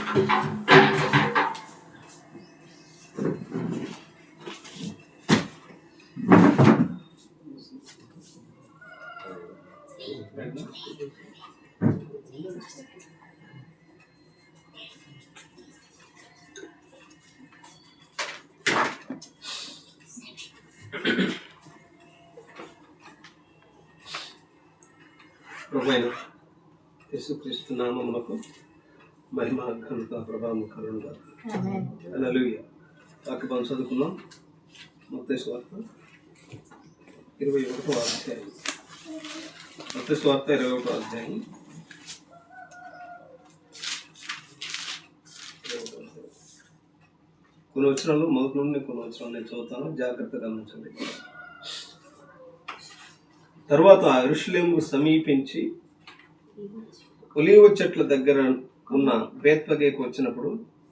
ప్రభువైన యేసుక్రీస్తు నామమునకు మహిమ ఘనత ప్రభావం కలుగును. హల్లెలూయా. వాక్యం చదువుకుందాం. మత్తయి సువార్త 21వ అధ్యాయం. మత్తయి సువార్త 21వ అధ్యాయం. కొన్ని వచనాలు మొదటి నుండి కొన్ని వచనాలు నేను చదువుతాను, జాగ్రత్తగా గమనించండి. తరువాత యెరూషలేము సమీపించి ఒలీవ చెట్ల దగ్గర ఉన్న బేత్ఫగేకు వచ్చినప్పుడు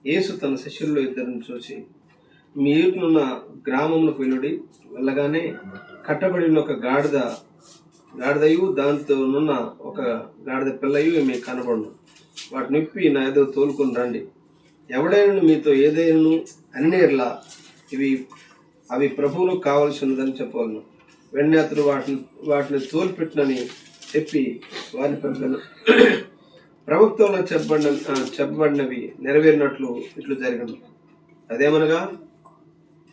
యేసు తన శిష్యుల్లో ఇద్దరిని చూసి, మీ ఎదుటనున్న గ్రామమునకు వెళ్ళగానే కట్టబడిన ఒక గాడిదయు దాంతోనున్న ఒక గాడిద పిల్లయు మీకు కనబడును. వాటిని నిప్పి నా ఎదురు తోలుకొని రండి. ఎవడైనా మీతో ఏదైనా అన్నేర్లా అవి ప్రభువులకు కావలసినదని చెప్పవలను. వెంటనే అతడు వాటిని తోలిపెట్టినని చెప్పి వారిని పంపాను. ప్రవక్తలో చెప్పబడినవి నెరవేరినట్లు ఇట్లు జరిగింది. అదేమనగా,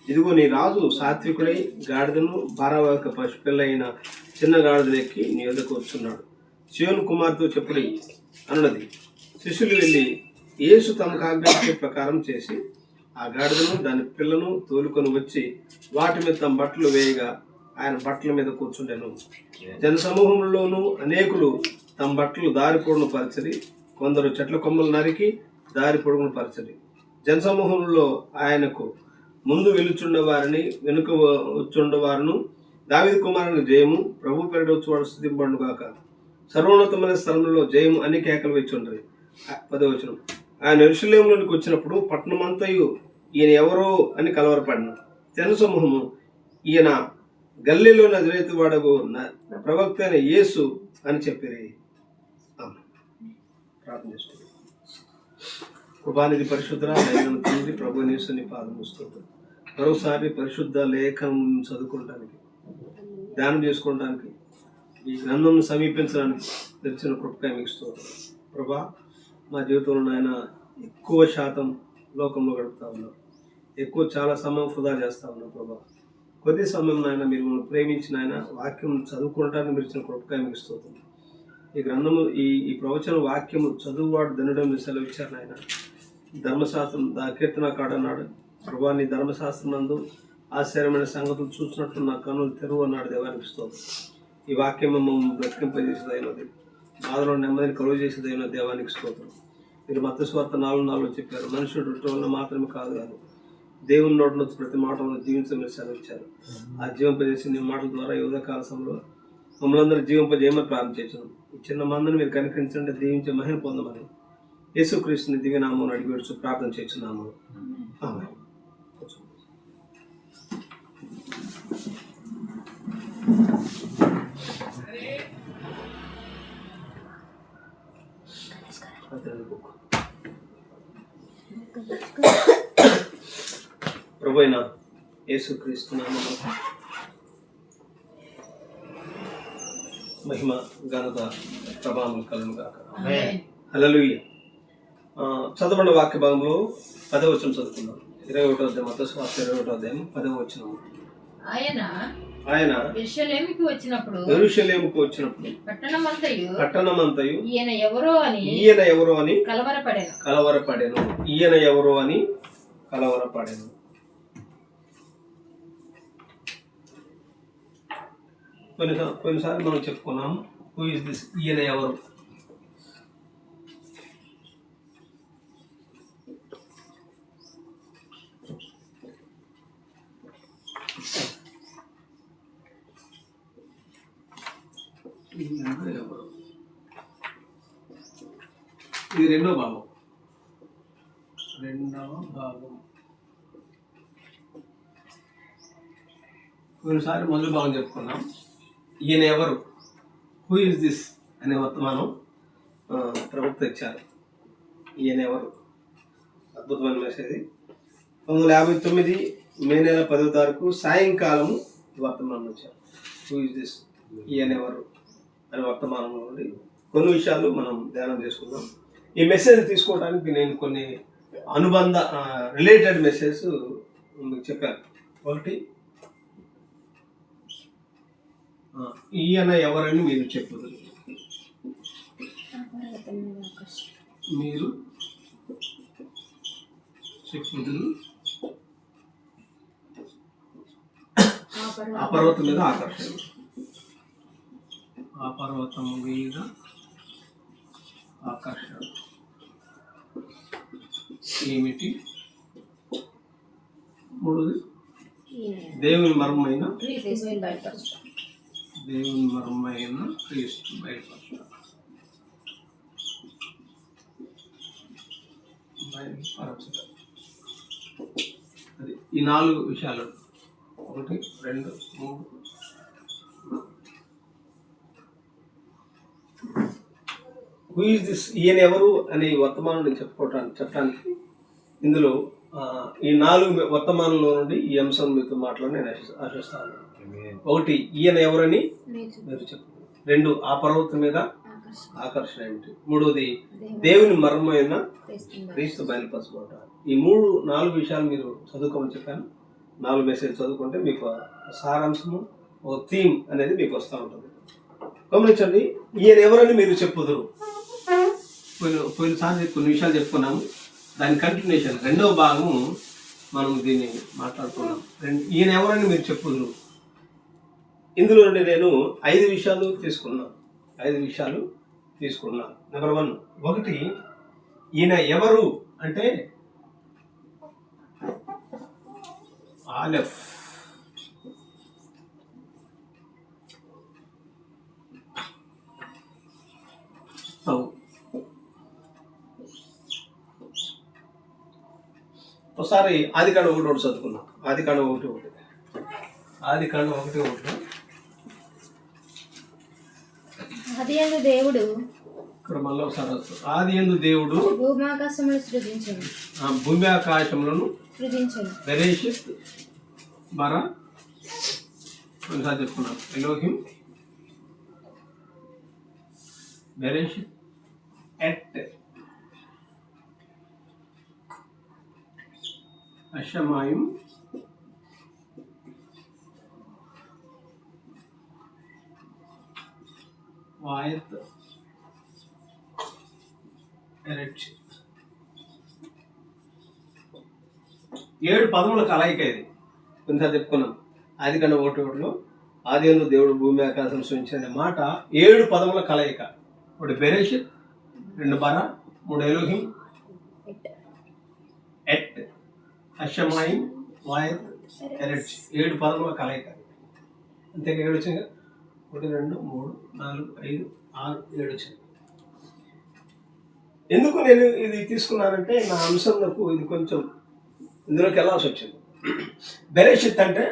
ఇదిగో నీ రాజు సాత్వికుడై గాడిదను భారవాహక పశుపిల్లైన చిన్న గాడిదను ఎక్కి నీ వద్దకు వచ్చున్నాడు. సీయోను కుమార్తెతో చెప్పుడి అన్నది. శిష్యులు వెళ్ళి యేసు తమకు ఆజ్ఞాపించే ప్రకారం చేసి ఆ గాడిదను దాని పిల్లను తోలుకొని వచ్చి వాటి మీద తమ బట్టలు వేయగా ఆయన బట్టల మీద కూర్చుండెను. జనసమూహంలోనూ అనేకులు తమ బట్టలు దారి పొడుగును పరిచరి, కొందరు చెట్ల కొమ్మలు నరికి దారి పొడుగును పరిచరి. జనసమూహంలో ఆయనకు ముందు వెలుచుండ వారిని వెనుక వచ్చుండవారును, దావీదు కుమారుని జయము, ప్రభు పేరిట వచ్చువాడు స్తుతింపబడును గాక, సర్వోన్నతమైన స్థలంలో జయము అని కేకలు వెచ్చుండ్రి. 10వ వచనం. ఆయన యెరూషలేములోనికి వచ్చినప్పుడు పట్టణమంతయు ఈయన ఎవరో అని కలవరపడిన. జనసమూహము ఈయన గల్లీలో నజరేతు వాడగు ప్రవక్త అయిన యేసు అని చెప్పిరి. ప్రార్థన చేసుకుంటాం. కృపానిధి పరిశుద్ధ దైవమైన తండ్రి, ప్రభు యేసుని పాదము స్తోత్రం. మరోసారి పరిశుద్ధ లేఖనం చదువుకోవడానికి, ధ్యానం చేసుకోవడానికి, ఈ గ్రంథం సమీపించడానికి తెరిచిన కృపకై మీకు స్తోత్రం. ప్రభా, మా జీవితంలో నాయన ఎక్కువ శాతం లోకంలో గడుపుతా ఉన్నాం. చాలా సమయం వృధా చేస్తూ ఉన్నాం. ప్రభా, కొద్ది సమయం నాయన మీరు మనం ప్రేమించిన ఆయన వాక్యం చదువుకోవడానికి మీరు ఇచ్చిన కృపకై మీకు స్తోత్రం. ఈ గ్రంథము ఈ ప్రవచన వాక్యము చదువువాడు దండడం సెలవు ఇచ్చారు నాయన. ధర్మశాస్త్రం కీర్తన కాడన్నాడు. ప్రభా, నీ ధర్మశాస్త్రం నందు ఆశ్చర్యమైన సంగతులు చూసినట్లు నా కన్నులు తెరువు అన్నాడు. దేవానికి స్తోత్రం. ఈ వాక్యం మమ్మల్ని బ్రతికింపజేసేదైనది, బాధలో నెమ్మదిని కలుగు చేసేదైన దేవానికి స్తోత్రం. మీరు మత్తయి సువార్త 4:4 చెప్పారు, మనుషుడు రొట్టె వలన మాత్రమే కాదు కానీ దేవుని నోటి నుంచి ప్రతి మాట వల్ల జీవించమని సెలవిచ్చారు. ఆ జీవింపజేసి నీ మాటల ద్వారా యువతకాల సమయంలో మమ్మల్ని అందరూ జీవింపజేయమని ప్రారంభించాను. ఈ చిన్న మందిని మీరు కనికరించండి, దీవించే మహిమ పొందమని యేసుక్రీస్తుని దివ్యనామం అడిగి విడుచు ప్రార్థన చేస్తున్నాము. ఆమేన్. ప్రభువైన యేసుక్రీస్తు నామములో మహిమ ఘనత ప్రభావం కలుగును గాక. హల్లెలూయా. చదవబడిన వాక్య భాగంలో 10వ వచనం చదువుకుందాం. 21వ అధ్యాయం, మత్తయి సువార్త 21వ అధ్యాయం 10వ వచనం. ఆయన యెరూషలేముకు వచ్చినప్పుడు పట్టణమంతయు ఈయన ఎవరో అని కలవరపడెను. ఈయన ఎవరో అని కలవరపడెను. కొన్నిసార్లు మనం చెప్పుకున్నాము, హూ ఇస్ దిస్, ఈయన ఎవరు. ఇది రెండవ భాగం. కొన్నిసార్లు మొదటి భాగం చెప్పుకున్నాం, ఈయన ఎవరు, హూ ఇస్ దిస్ అనే వర్తమానం ప్రవక్త ఇచ్చారు. ఈయన ఎవరు, అద్భుతమైన మెసేజ్. 1959 మే నెల 10వ తారీఖు సాయంకాలము వర్తమానం వచ్చారు. హూ ఇస్ దిస్, ఈయన ఎవరు అనే వర్తమానంలో నుండి కొన్ని విషయాలు మనం ధ్యానం చేసుకుందాం. ఈ మెసేజ్ తీసుకోవడానికి నేను కొన్ని అనుబంధ రిలేటెడ్ మెసేజ్ మీకు చెప్పాను. ఒకటి, ఈయన ఎవరని మీరు చెప్పుదురు. మీరు చెప్పుదురు ఆ పర్వతం మీద ఆకర్షణ. ఆ పర్వతం మీద ఆకర్షణ ఏమిటి? మూడోది, దేవుని మర్మమైన క్రీస్తు బయలుపరచుట. అది ఈ 4 విషయాలు. 1, 2, 3. హూ ఈజ్ దిస్, ఈయన ఎవరు అనే వర్తమానం చెప్పడానికి ఇందులో ఈ 4 వర్తమానంలో నుండి ఈ అంశం మీతో మాట్లాడి నేను ఆశిస్తాను. 1, ఈయన ఎవరని మీరు చెప్పు. 2, ఆ పర్వతం మీద ఆకర్షణ ఏమిటి. 3వది, దేవుని మర్మమైన క్రీస్తు బయలుపరచుకోవట. ఈ 4 విషయాలు మీరు చదువుకోమని చెప్పాను. 4 మెసేజ్ చదువుకుంటే మీకు సారాంశము, ఒక థీమ్ అనేది మీకు వస్తూ ఉంటుంది. గమనించండి, ఈయన ఎవరని మీరు చెప్పుదురు. పోయినసారి కొన్ని విషయాలు చెప్పుకున్నాము. దాని కంటిన్యూషన్ 2వ భాగం మనం దీన్ని మాట్లాడుకున్నాం. ఈయన ఎవరని మీరు చెప్పుదురు. ఇందులో నుండి నేను 5 విషయాలు తీసుకున్నాను. నెంబర్ 1, 1, ఈయన ఎవరు అంటే ఆలెఫ్. ఒకసారి ఆదికాండం 1:1 చదువుకున్నాం. ఆదికాండం 1:1. ఆదియందు దేవుడు, ఇక్కడ మళ్ళీ ఒకసారి ఆదియందు దేవుడు భూమి ఆకాశములను సృజించెను. బెరేషిత్ bara కొన్నిసార్లు చెప్పుకున్నాం. ఎలోహిం బెరేషిత్ ఎట్ అషమాయిం వాయత్ ఎరెట్. 7 పదముల కలయిక ఇది. కొన్నిసార్లు చెప్పుకున్నాం. ఆదికాండం 1:1 ఆదియందు దేవుడు భూమి ఆకాశం సృజించిన మాట 7 పదముల కలయిక. 1 బెరేషిత్, 2 bara, 3 ఎలోహిం, ఎట్, అషమాయిం, వాయత్, ఎరెట్. 7 పదముల కలయిక. అంతే 7 వచ్చింది కదా. 1, 2, 3, 4, 5, 6, 7 వచ్చింది. ఎందుకు నేను ఇది తీసుకున్నానంటే నా అంశంలో ఇది కొంచెం ఇందులోకి వెళ్ళాల్సి వచ్చింది. బెరేషిత్ అంటే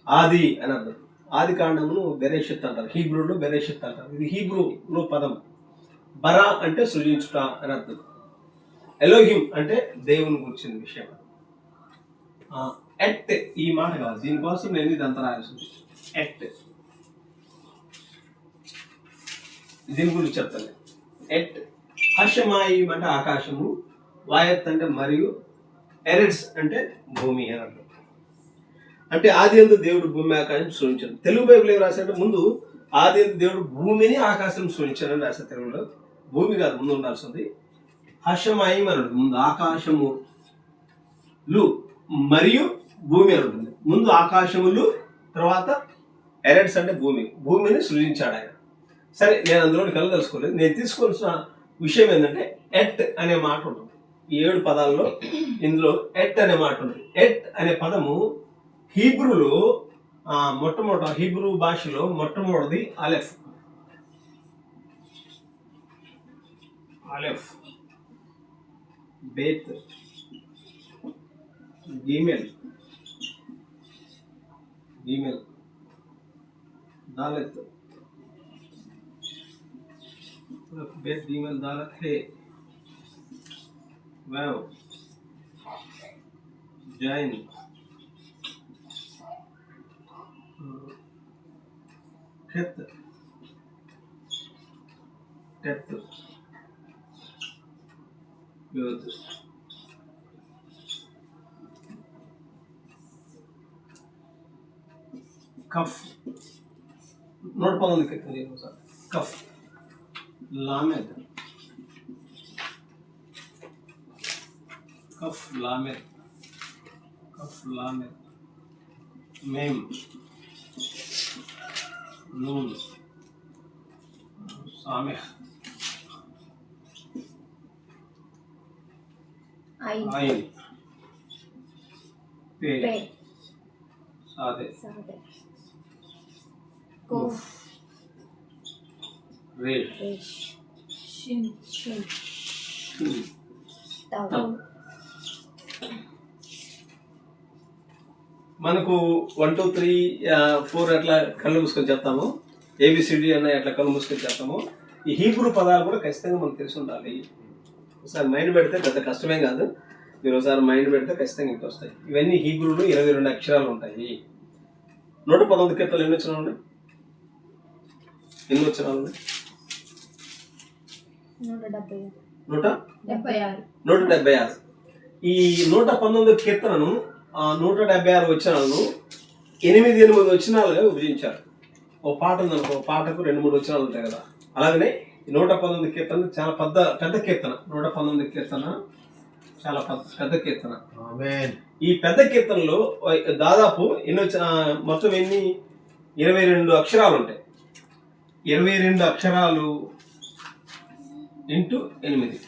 ఆది అని అర్థం. ఆది కాండమును బెరేషిత్ అంటారు. హీబ్రూలో బెరేషిత్ అంటారు. ఇది హీబ్రూలో పదం. బరా అంటే సృజించుట అని అర్థం. ఎలోహిం అంటే దేవుని గురించిన విషయం. ఎట్ ఈ మాట కాదు, దీనికోసం నేను ఇదంతా రాయాల్సి వచ్చింది. ఎట్ దీని గురించి చెప్తాను. ఎట్ హషమాయిం అంటే ఆకాశము, వాయత్ అంటే మరియు, ఎరెట్స్ అంటే భూమి అని అర్థం. అంటే ఆదియందు దేవుడు భూమి ఆకాశం సృజించాడు. తెలుగు బైబిల్ ఏం రాశాడంటే ముందు ఆదియందు దేవుడు భూమిని ఆకాశం సృజించాడని రాశాడు. తెలుగులో భూమి కాదు ముందు ఉండాల్సింది. హషమాయిం అని ఉంటుంది. ముందు ఆకాశములు మరియు భూమి అని ఉంటుంది. ముందు ఆకాశములు, తర్వాత ఎరెట్స్ అంటే భూమిని సృజించాడు ఆయన. సరే, నేను అందులోని కలగలుసుకోలేదు. నేను తీసుకోవాల్సిన విషయం ఏంటంటే ఎట్ అనే మాట ఉంటుంది. ఈ 7 పదాల్లో ఇందులో ఎట్ అనే మాట ఉంటుంది. ఎట్ అనే పదము హీబ్రూలో హీబ్రూ భాషలో మొట్టమొదటిది అలెఫ్. బేత్, గీమెల్, దాలెత్, బేత్, గీమెల్, దాలెత్, హే, వావ్, జాయిన్, కెత్, టెత్, యోద్, కఫ్ 119 కీర్తన చేయండి సార్. కఫ్, లామెద్, కఫ్ లామెద్, కఫ్ లామెద్, మేమ్, noon, సామెహ్, ఐన్, ఐన్, pay, pay, సాదే, సాదే, కోఫ్, రేష్, రేష్, Shin, Shin, Shin, తౌ, తవ్. మనకు 1 2 3 4 అట్లా కళ్ళు మూసుకొని చెప్తాము. ఏబిసిడి అన్న అట్లా కళ్ళు మూసుకొని చెప్తాము. ఈ హీబ్రూ పదాలు కూడా ఖచ్చితంగా మనకు తెలిసి ఉండాలి. ఒకసారి మైండ్ పెడితే పెద్ద కష్టమేం కాదు. మీరు ఒకసారి మైండ్ పెడితే ఖచ్చితంగా ఇంటికి వస్తాయి. ఇవన్నీ హీబ్రూలో 22 అక్షరాలు ఉంటాయి. 119 కీర్తనలు ఎన్ని వచ్చినాలు ఉన్నాయి? ఎన్ని వచ్చినాలు ఉన్నాయి? 176. 176. ఈ 119 కీర్తనను 176 వచనాలను 8 వచనాలుగా విభజించారు. ఓ పాట ఉందనుకో, పాటకు 2-3 వచనాలు ఉంటాయి కదా. అలాగనే ఈ 119 కీర్తన చాలా పెద్ద కీర్తన. 119 కీర్తన చాలా పెద్ద కీర్తన. ఈ పెద్ద కీర్తనలో దాదాపు మొత్తం 22 అక్షరాలు ఉంటాయి. 22 అక్షరాలు ఇంటూ 8,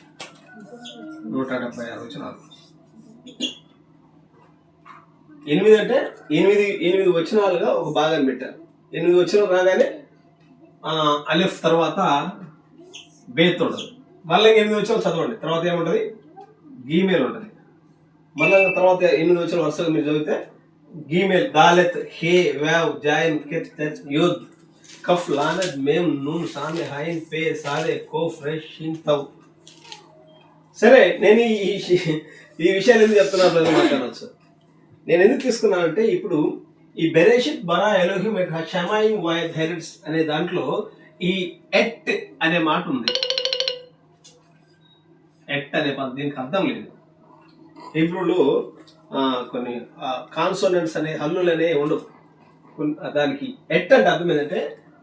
176 వచనాలు. 8 అంటే 8 వచనాలుగా ఒక భాగాన్ని పెట్టారు. 8 వచనాలు రాగానే అలిఫ్ తర్వాత బేత్ ఉంటుంది. మళ్ళీ 8 వచనాలు చదవండి. తర్వాత ఏముంటుంది? గీమేల్ ఉంటుంది. మళ్ళీ తర్వాత 8 వచనాలు వరుసగా మీరు చదివితే గీమేల్, దాలెత్, హే, వావ్, జాయిన్, కెత్, తెత్, యోద్, కఫ్, లామెద్, మేమ్, నూన్, సామె, హైన్, పే, సాదే, కోఫ్, రెష్, షిన్, తవ్. సరే, నేను ఈ విషయాలు ఎందుకు చెప్తున్నాను మాట్లాడవచ్చు. నేను ఎందుకు తీసుకున్నానంటే, ఇప్పుడు ఈ బెరేషిత్, బరా, ఎలోహిం, షమాయిం, వాయద్, హెరిట్స్ అనే దాంట్లో ఈ ఎట్ అనే మాట ఉంది. ఎట్ అనే పదం దీనికి అర్థం లేదు. హీబ్రూలో కొన్ని కాన్సోనెంట్స్ అనే హల్లులు అనే ఉండవు. దానికి ఎట్ అంటే అర్థం ఏంటంటే,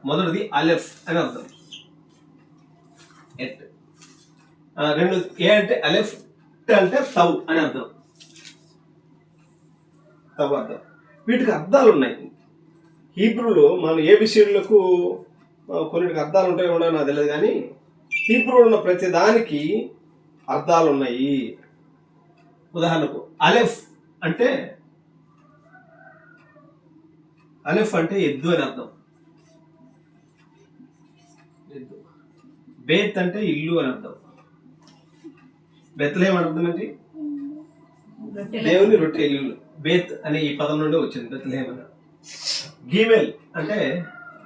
మొదటిది అలెఫ్ అని అర్థం. ఎట్. రెండు ఏ అంటే అలెఫ్, అంటే తవ్ అని అర్థం. తవ్ అర్థం. వీటికి అర్థాలు ఉన్నాయి. హీబ్రూలో మన ఏబిసిడ్లకు కొన్నిటికి అర్థాలు ఉంటాయి ఉండవు నాకు తెలియదు, కానీ హీబ్రూలో ఉన్న ప్రతి దానికి అర్థాలు ఉన్నాయి. ఉదాహరణకు అలెఫ్ అంటే ఎద్దు అని అర్థం. ఎద్దు. బేత్ అంటే ఇల్లు అని అర్థం. బెత్లెహేం అని అర్థం ఏంటి? దేవుని రొట్టె ఇల్లు. బేత్ అనే ఈ పదం నుండి వచ్చింది బెత్లెహేం అని. గీమెల్ అంటే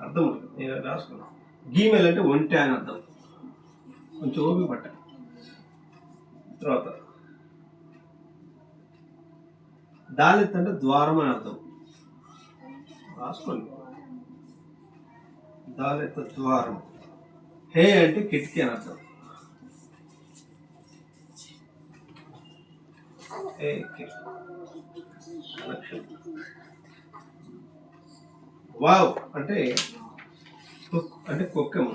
అర్థం ఉంటుంది, నేను రాసుకున్నాను. గీమెల్ అంటే ఒంటె అని అర్థం. కొంచెం ఓపిక పట్ట. తర్వాత దాలెత్ అంటే ద్వారం అని అర్థం. రాసుకోండి. దాలెత్ ద్వారం. హే అంటే కిటికీ అని అర్థం. వావ్ అంటే కుక్కము,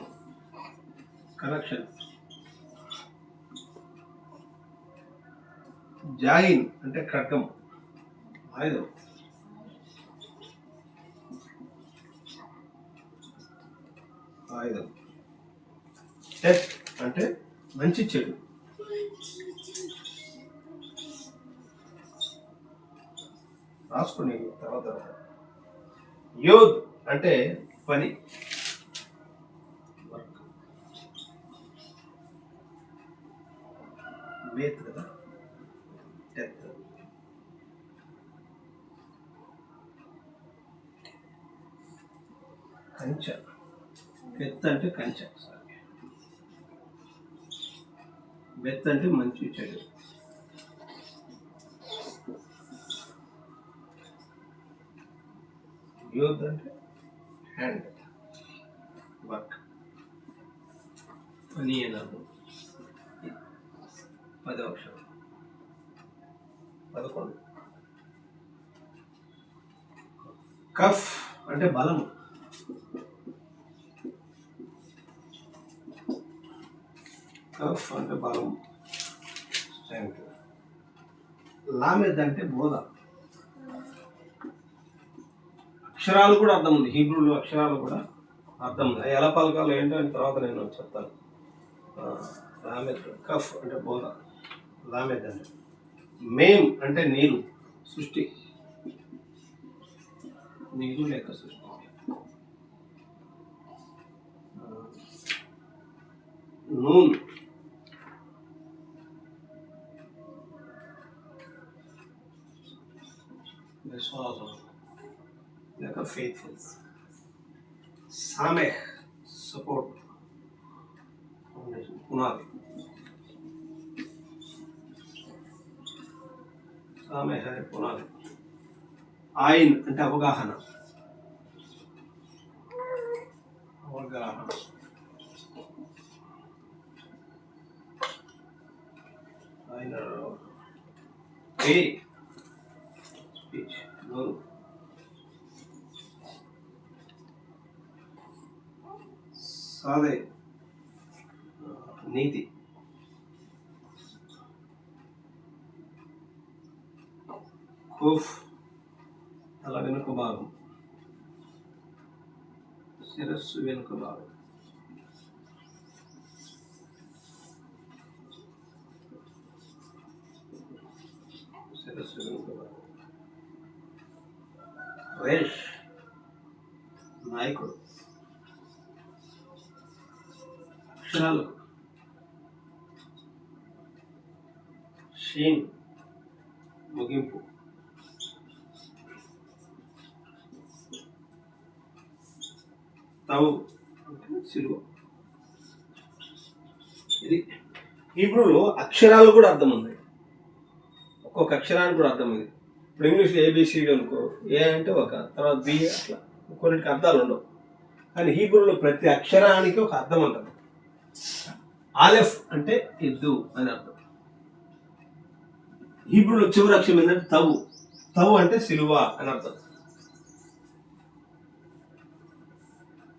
కనెక్షన్. జాయిన్ అంటే ఖడ్గం, ఆయుధం. టెత్ అంటే మంచి చెడు. రాసుకోండి తర్వాత. యోద్ అంటే పని, వర్క్. బేత్ కదా. టెత్ కంచె. కెత్ అంటే కంచె. బెత్ అంటే మంచి చెడు. యోద్ అంటే హ్యాండ్, వర్క్, పని అని అర్థం. 10వ అక్షరం 11. కఫ్ అంటే బలము. కఫ్ అంటే బలం, స్ట్రెంగ్త్. లామెద్ అంటే బోధ. అక్షరాలు కూడా అర్థం ఉంది, హీబ్రూలో అక్షరాలు కూడా అర్థం ఉంది. ఎలా పలకాలు ఏంటో అని తర్వాత నేను చెప్తాను. లామెద్, కఫ్ అంటే బోధ, లామెద్ అంటే. మేమ్ అంటే నీరు, సృష్టి, నీరు లేక సృష్టి. నూన్ విశ్వాసం లేక ఫెయిత్ఫుల్. సామెహ్ సపోర్ట్, ఫౌండేషన్, పునాది. సామెహ్ అంటే పునాది. ఆయిన్ అంటే అవగాహన, అవగాహన. ఆయన స్పీచ్, నోరు. సాదే నీతి. ఖూఫ్ తల వెనుక భాగం, శిరస్సు వెనుక భాగం. శిరస్సు వెనుక భాగం. రేష్ నాయకుడు. అక్షరాలు. షీన్ ముగింపు. తవు అంటే సిలువ. ఇది హీబ్రూలో అక్షరాలు కూడా అర్థం ఉంది, ఒక్కొక్క అక్షరానికి కూడా అర్థం ఉంది. ఇప్పుడు ఇంగ్లీష్లో ఏబిసిడి అనుకో, ఏ అంటే ఒక, తర్వాత బి, అట్లా కొన్నిటికి అర్థాలు ఉండవు. కానీ హీబ్రూలో ప్రతి అక్షరానికి ఒక అర్థం ఉంటుంది. ఆలెఫ్ అంటే ఎద్దు అని అర్థం. హీబ్రూలో చివరి అక్షరం ఏంటంటే తవు. తవు అంటే సిలువ అని అర్థం.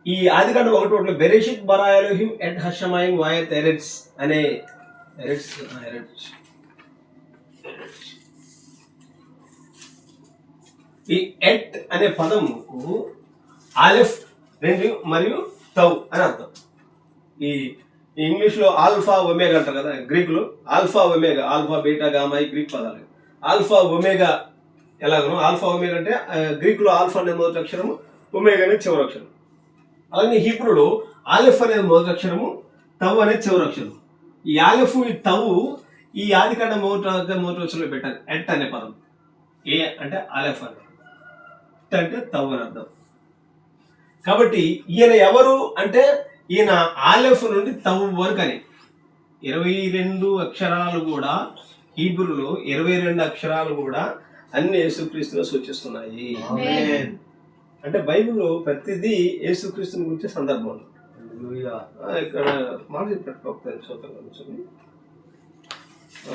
ఈ ఆదికాండం 1:1 బెరేషిత్ బరా ఎలోహిం ఎట్ హషమైం వాయత్ ఎరెట్స్ అనే ఈ ఎట్ అనే పదముకు ఆలెఫ్ 2 మరియు తౌ అని అర్థం. ఈ ఇంగ్లీష్లో ఆల్ఫా ఒమేగా అంటారు కదా, గ్రీకులో alpha omega, alpha beta gamma ఈ గ్రీక్ పదాలు. ఆల్ఫా ఒమేగా ఎలాగనో, ఆల్ఫా ఒమేగా అంటే గ్రీకులో ఆల్ఫా అనే మొదటి అక్షరము, ఒమేగా అనేది చివరి అక్షరం. అలాగే హీబ్రూలో ఆలెఫ్ అనేది మొదటి అక్షరము, తవు అనేది చివరి అక్షరం. ఈ ఆలెఫ్, ఈ తవు ఈ ఆదికాండ మొదటి వచనంలో పెట్టాలి. ఎట్ అనే పదం. ఏ అంటే ఆలెఫ్ అని, ఎట్ అంటే తవు అని అర్థం. కాబట్టి ఈయన ఎవరు అంటే ఈయన ఆలెఫ్ నుండి తవు వరకు అని 22 అక్షరాలు కూడా, హీబ్రూలో 22 అక్షరాలు కూడా అన్ని యేసుక్రీస్తులో సూచిస్తున్నాయి. అంటే బైబిల్లో ప్రతిదీ యేసుక్రీస్తుని గురించే సందర్భం. ఇక్కడ మాట చెప్పారు చూద్దాం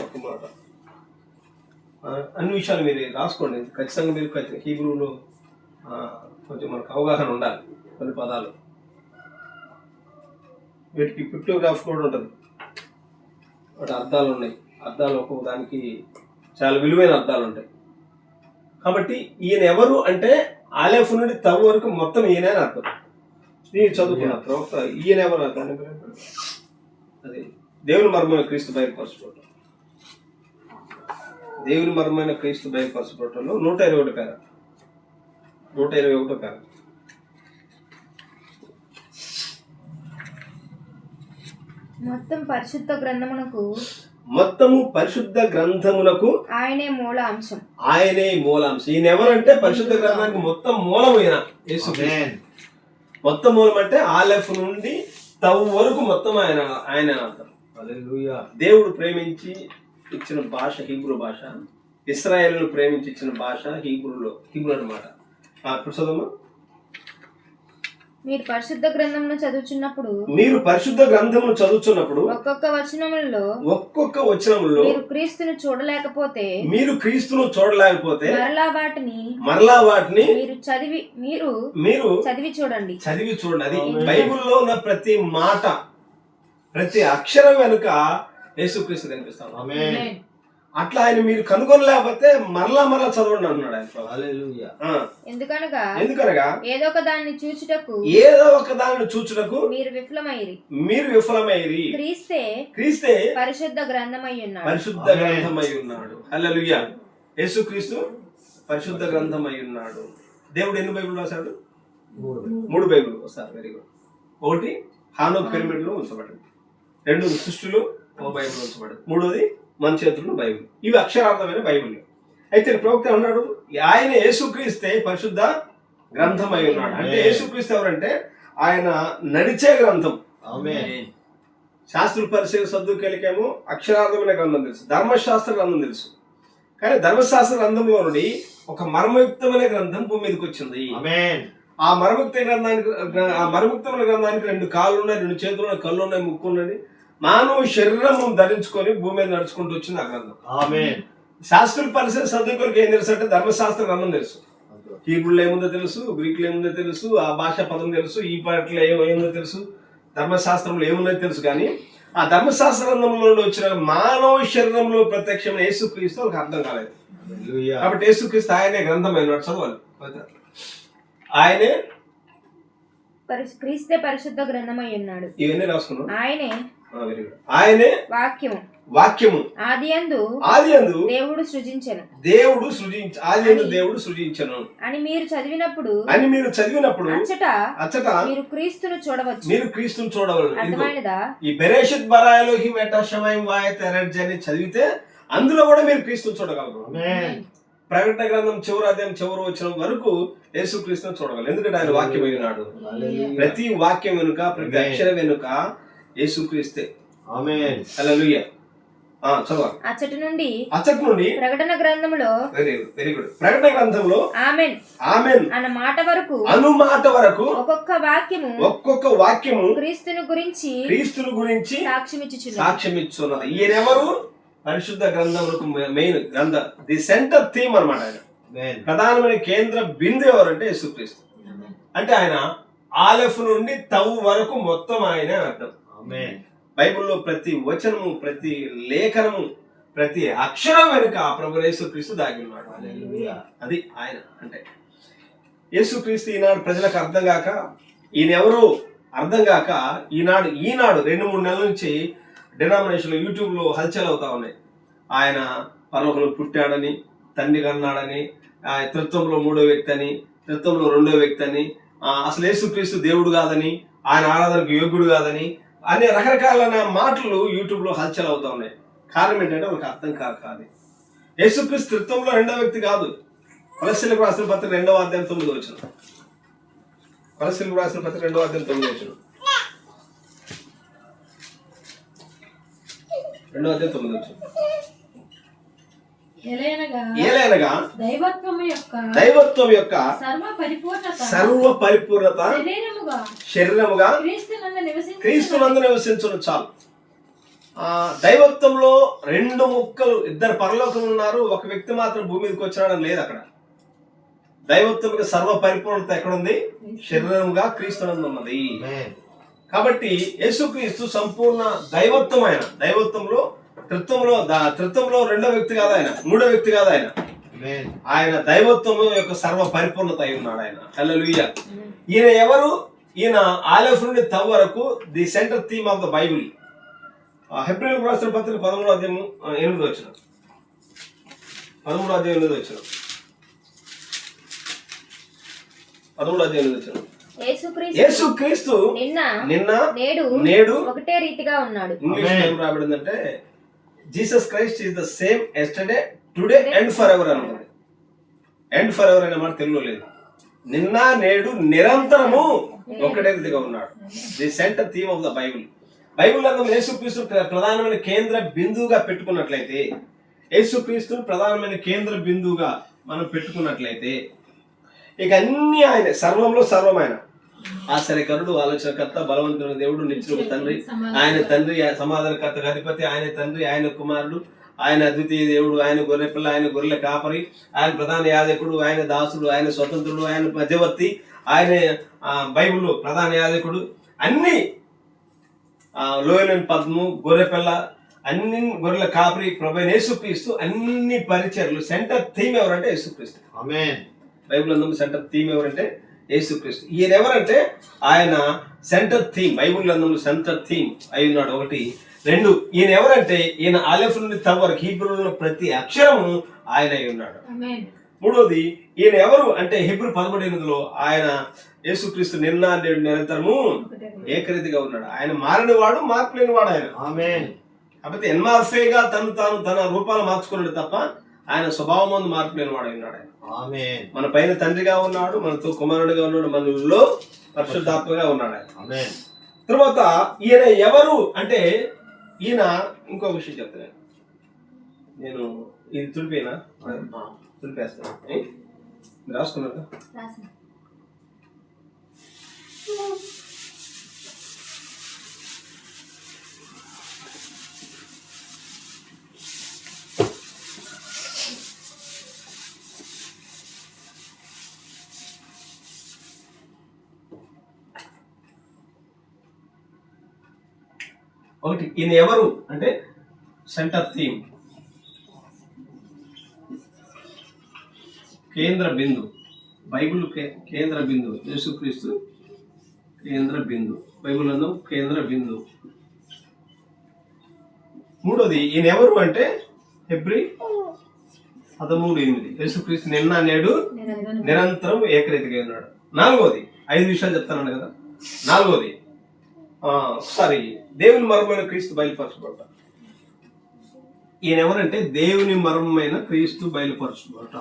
ఒక మాట. అన్ని విషయాలు మీరు రాసుకోండి ఖచ్చితంగా. మీరు హీబ్రూలో కొంచెం మనకు అవగాహన ఉండాలి. కొన్ని పదాలు వీటికి పిక్టోగ్రాఫ్ కూడా ఉంటుంది, వాటి అర్థాలు ఉన్నాయి. అర్థాలు ఒక్కొక్క దానికి చాలా విలువైన అర్థాలు ఉంటాయి. కాబట్టి ఈయన ఎవరు అంటే ఆలెఫ్ నుండి తవు వరకు మొత్తం ఈయన అని అర్థం. నేను చదువుకున్న ప్రవక్త ఈయన ఎవరు అర్థం. అది దేవుని మర్మమైన క్రీస్తు బయలుపరచబడటం. దేవుని మర్మమైన క్రీస్తు బయలుపరచబడటంలో 121 పేర, 121 పేర. మొత్తము పరిశుద్ధ గ్రంథమునకు ఆయనే మూల అంశం. ఆయనే మూలాంశం. ఈయన ఎవరంటే పరిశుద్ధ గ్రంథానికి మొత్తం మూలం ఈయన యేసుక్రీస్తు. మొత్తం మూలం అంటే ఆలెఫ్ నుండి తవు వరకు మొత్తం ఆయన అర్థం. దేవుడు ప్రేమించి ఇచ్చిన భాష హీబ్రూ భాష, ఇశ్రాయేలును ప్రేమించి ఇచ్చిన భాష హీబ్రూ అన్నమాట. ఇప్పుడు చదవమ్మా మీరు పరిశుద్ధ గ్రంథమును చదువుచున్నప్పుడు మీరు పరిశుద్ధ గ్రంథమును చదువుతున్నప్పుడు ఒక్కొక్క వచనములో మీరు క్రీస్తును చూడలేకపోతే మరలా వాటిని మీరు చదివి చూడండి. అది బైబిల్లో ఉన్న ప్రతి మాట, ప్రతి అక్షరం వెనుక యేసుక్రీస్తు కనిపిస్తాం. అట్లా ఆయన మీరు కనుగొనలేకపోతే మరలా చదవండి అంటున్నాడు ఆయన. ఎందుకనగా ఏదో ఒక దాన్ని చూచుటకు మీరు విఫలమైరి. క్రీస్తే పరిశుద్ధ గ్రంథమై ఉన్నాడు. హల్లెలూయా. యేసుక్రీస్తు పరిశుద్ధ గ్రంథమై ఉన్నాడు. దేవుడు ఎన్ని బైబిల్ రాశాడు? 3 Bible. Very good. 1 Enoch pyramid లో ఉంచబడింది, 2 సృష్టిలో ఓ బైబిల్ ఉంచబడింది, 3వది మన చేతుల్లో బైబిల్. ఇవి అక్షరార్థమైన బైబిల్. అయితే ప్రవక్త అన్నాడు ఆయన యేసుక్రీస్తే పరిశుద్ధ గ్రంథమై ఉన్నాడు. అంటే యేసుక్రీస్తు ఎవరంటే ఆయన నడిచే గ్రంథం. శాస్త్ర పరిశీలన సద్దుకెళ్ళకేమో అక్షరార్థమైన గ్రంథం తెలుసు, ధర్మశాస్త్ర గ్రంథం తెలుసు. కానీ ధర్మశాస్త్ర గ్రంథంలో నుండి ఒక మర్మయుక్తమైన గ్రంథం భూమి మీదకి వచ్చింది. ఆ మర్మయుక్తమైన గ్రంథానికి 2 కాళ్ళు ఉన్నాయి, 2 చేతులు ఉన్నాయి, కళ్ళు ఉన్నాయి, ముక్కు ఉన్నది. మానవ శరీరం ధరించుకొని భూమి మీద నడుచుకుంటూ వచ్చింది ఆ గ్రంథం. శాస్త్ర పరిశీలన చదువుకోరికి ఏం తెలుసు అంటే ధర్మశాస్త్ర గ్రంథం తెలుసు. హీబ్రూలో ఏముందో తెలుసు, గ్రీకులో ఏముందో తెలుసు, ఆ భాషా పదం తెలుసు, ఈ పాటలో ఏముందో తెలుసు, ధర్మశాస్త్రంలో ఏముందో తెలుసు. కానీ ఆ ధర్మశాస్త్ర గ్రంథంలో వచ్చిన మానవ శరీరంలో ప్రత్యక్షమైన యేసుక్రీస్తు వాళ్ళకి అర్థం కాలేదు. కాబట్టి యేసుక్రీస్తు ఆయనే గ్రంథం అయినాడు. చదవాలి. ఆయనే క్రీస్తే పరిశుద్ధ గ్రంథమై ఉన్నాడు. ఇవన్నీ రాసుకున్నాం. ఆయనే వాక్యము ఆదియందు దేవుడు సృజించెను అని మీరు చదివినప్పుడు అచ్చట మీరు క్రీస్తును చూడవచ్చు. అర్థమైనదా? ఈ బెరేషత్ బరాయలోహి మెటాషమయం వాయత ఎనర్జీ అని చదివితే అందులో కూడా మీరు క్రీస్తును చూడగలరు. ప్రకటన గ్రంథం చివరి అధ్యాయం చివరి వచనం వరకు యేసుక్రీస్తును చూడగలరు. ఎందుకంటే ఆయన వాక్యం అయినాడు. ప్రతి వాక్యం వెనుక, ప్రతి అక్షరం వెనుక యేసుక్రీస్తే. హల్లెలూయా. చదవాలి. అచ్చటి నుండి ప్రకటన గ్రంథంలో వెరీ గుడ్. ప్రకటన గ్రంథంలో ఆమేన్ అన్న మాట వరకు ఒక్కొక్క వాక్యము క్రీస్తును గురించి సాక్ష్యమిచ్చున్నది. ఈయనెవరు? పరిశుద్ధ గ్రంథములకు మెయిన్ గ్రంథ ది సెంటర్ థీమ్ అన్నమాట. ఆయన ప్రధానమైన కేంద్ర బిందు ఎవరంటే యేసుక్రీస్తు. అంటే ఆయన ఆలెఫ్ నుండి తవ్ వరకు మొత్తం ఆయనే అర్థం. బైబిల్లో ప్రతి వచనము, ప్రతి లేఖనము, ప్రతి అక్షరం వెనుక ప్రభు యేసుక్రీస్తు దాగి ఉన్నాడు. అది ఆయన అంటే. యేసుక్రీస్తు ఈనాడు ప్రజలకు అర్థం కాక, ఈయనెవరు అర్థం కాక ఈనాడు 2-3 నెలల నుంచి డినామినేషన్లో యూట్యూబ్లో హల్చల్ అవుతా ఉన్నాయి. ఆయన పరలోకంలో పుట్టాడని, తండ్రి కన్నాడని, త్రిత్వంలో 3వ వ్యక్తి అని, త్రిత్వంలో 2వ వ్యక్తి అని, అసలు యేసుక్రీస్తు దేవుడు కాదని, ఆయన ఆరాధనకు యోగ్యుడు కాదని అనే రకరకాలైన మాటలు యూట్యూబ్లో హల్చల్ అవుతా ఉన్నాయి. కారణం ఏంటంటే వాళ్ళకి అర్థం కాదు. యేసుక్రీస్తు త్రిత్వంలో 2వ వ్యక్తి కాదు. కొలస్సీలకు రాసిన పత్రిక 2వ అధ్యాయం 9వ వచనం. కొలస్సీలకు రాసిన పత్రిక 2వ అధ్యాయం 9వ వచనం. 2వ అధ్యాయం 9వ వచనం. ఏలైనగా దైవత్వం యొక్క సర్వ పరిపూర్ణత శరీరముగా క్రీస్తునందు నివసించును. చాలు. దైవత్వంలో 2 ముక్కలు, 2 పరలోకం ఉన్నారు, ఒక వ్యక్తి మాత్రం భూమి మీదకి వచ్చినాడని లేదు. అక్కడ దైవత్వం యొక్క సర్వ పరిపూర్ణత ఎక్కడుంది? శరీరముగా క్రీస్తునందు ఉన్నది. కాబట్టి యేసుక్రీస్తు సంపూర్ణ దైవత్వం. ఆయన దైవత్వంలో త్రిత్వంలో 2వ వ్యక్తి కాదు ఆయన, 3వ వ్యక్తి కాదు ఆయన. ఆయన దైవత్వం యొక్క సర్వ పరిపూర్ణత అయి ఉన్నాడు ఆయన. హల్లెలూయా. ఈయన ఎవరు? ఈయన ఆలెఫ్ నుండి తవ్ వరకు the centre theme of the Bible. హెబ్రీయులకు రాసిన పత్రిక 13వ అధ్యాయం 8వ వచనం. 13వ అధ్యాయం 8వ వచనం. 13వ అధ్యాయం 8వ వచనం. యేసుక్రీస్తు నిన్న నేడు ఒకటే రీతిగా ఉన్నాడు. ఇంగ్లీష్ ఏం రాబడిందంటే Jesus Christ is the same yesterday, today and forever అని ఉంది. అండ్ ఫర్ ఎవర్ అనే మాట తెలుగులో లేదు. నిన్న నేడు నిరంతరము ఒకటే రీతిగా ఉన్నాడు. The centre theme of the Bible. Bible గ్రంథం యేసుక్రీస్తు ప్రధానమైన కేంద్ర బిందువుగా పెట్టుకున్నట్లయితే, యేసుక్రీస్తును ప్రధానమైన కేంద్ర బిందువుగా మనం పెట్టుకున్నట్లయితే, ఇక అన్ని ఆయన, సర్వంలో సర్వం ఆయన. ఆశ్చర్యకరుడు, ఆలోచనకర్త, బలవంతుడు దేవుడు, నిత్యుడు తండ్రి, ఆయన తండ్రి, సమాధానకర్త అధిపతి, ఆయన తండ్రి, ఆయన కుమారుడు, ఆయన అద్వితీయ దేవుడు, ఆయన గొర్రెపిల్ల, ఆయన గొర్రెల కాపరి, ఆయన ప్రధాన యాజకుడు, ఆయన దాసుడు, ఆయన స్వతంత్రుడు, ఆయన మధ్యవర్తి, ఆయన బైబిల్ ప్రధాన యాజకుడు, అన్ని లోయలోని పద్ము, గొర్రెపిల్ల, అన్ని గొర్రెల కాపరి, ప్రభు యేసుక్రీస్తు, అన్ని పరిచర్లు. సెంటర్ థీమ్ ఎవరంటే యేసుక్రీస్తు. ఆమేన్. బైబిల్ అందుకు సెంటర్ థీమ్ ఎవరంటే యేసుక్రీస్తు. ఈయన ఎవరంటే ఆయన సెంటర్ థీమ్, బైబిల్ అందుకు సెంటర్ థీమ్ అయి ఉన్నాడు. ఒకటి. రెండు, ఈయన ఎవరంటే ఈయన అలెఫ్ నుండి తవ్ వరకు హీబ్రూలో ప్రతి అక్షరము ఆయన అయి ఉన్నాడు. మూడోది, ఈయన ఎవరు అంటే హెబ్రీ 11:8 ఆయన యేసుక్రీస్తు నిన్న నేడు నిరంతరము ఏకరీతిగా ఉన్నాడు. ఆయన మారిన వాడు, మార్పు లేని వాడు ఆయన. ఆమేన్. కాబట్టి ఎన్మార్ఫేగా తన రూపాలు మార్చుకున్నాడు తప్ప ఆయన స్వభావం ముందు మార్పు లేని వాడు ఉన్నాడు ఆయన. ఆమేన్. మన పైన తండ్రిగా ఉన్నాడు, మనతో కుమారుడిగా ఉన్నాడు, మనలో పరిశుద్ధాత్మగా ఉన్నాడు ఆయన. ఆమేన్. తర్వాత ఈయన ఎవరు అంటే ఈయన ఇంకో విషయం చెప్తాను. నేను ఇది తులిపేనా? తులిపేస్తాను. మీరు రాసుకున్నారా? ఒకటి, ఈయన ఎవరు అంటే సెంటర్ థీమ్, కేంద్ర బిందు, బైబిల్ కేంద్ర బిందు, యేసుక్రీస్తు కేంద్ర బిందు, బైబిల్ నందు కేంద్ర బిందు. మూడోది, ఈయన ఎవరు అంటే హెబ్రీ 13:8 యేసుక్రీస్తు నిన్న నేడు నిరంతరం ఏకరీతిగా ఉన్నాడు. నాలుగోది, 5 విషయాలు చెప్తాను కదా. నాలుగోది, ఒకసారి దేవుని మర్మమైన క్రీస్తు బయలుపరచబడ్డ. ఈయన ఎవరంటే దేవుని మర్మమైన క్రీస్తు బయలుపరచబడ్డ.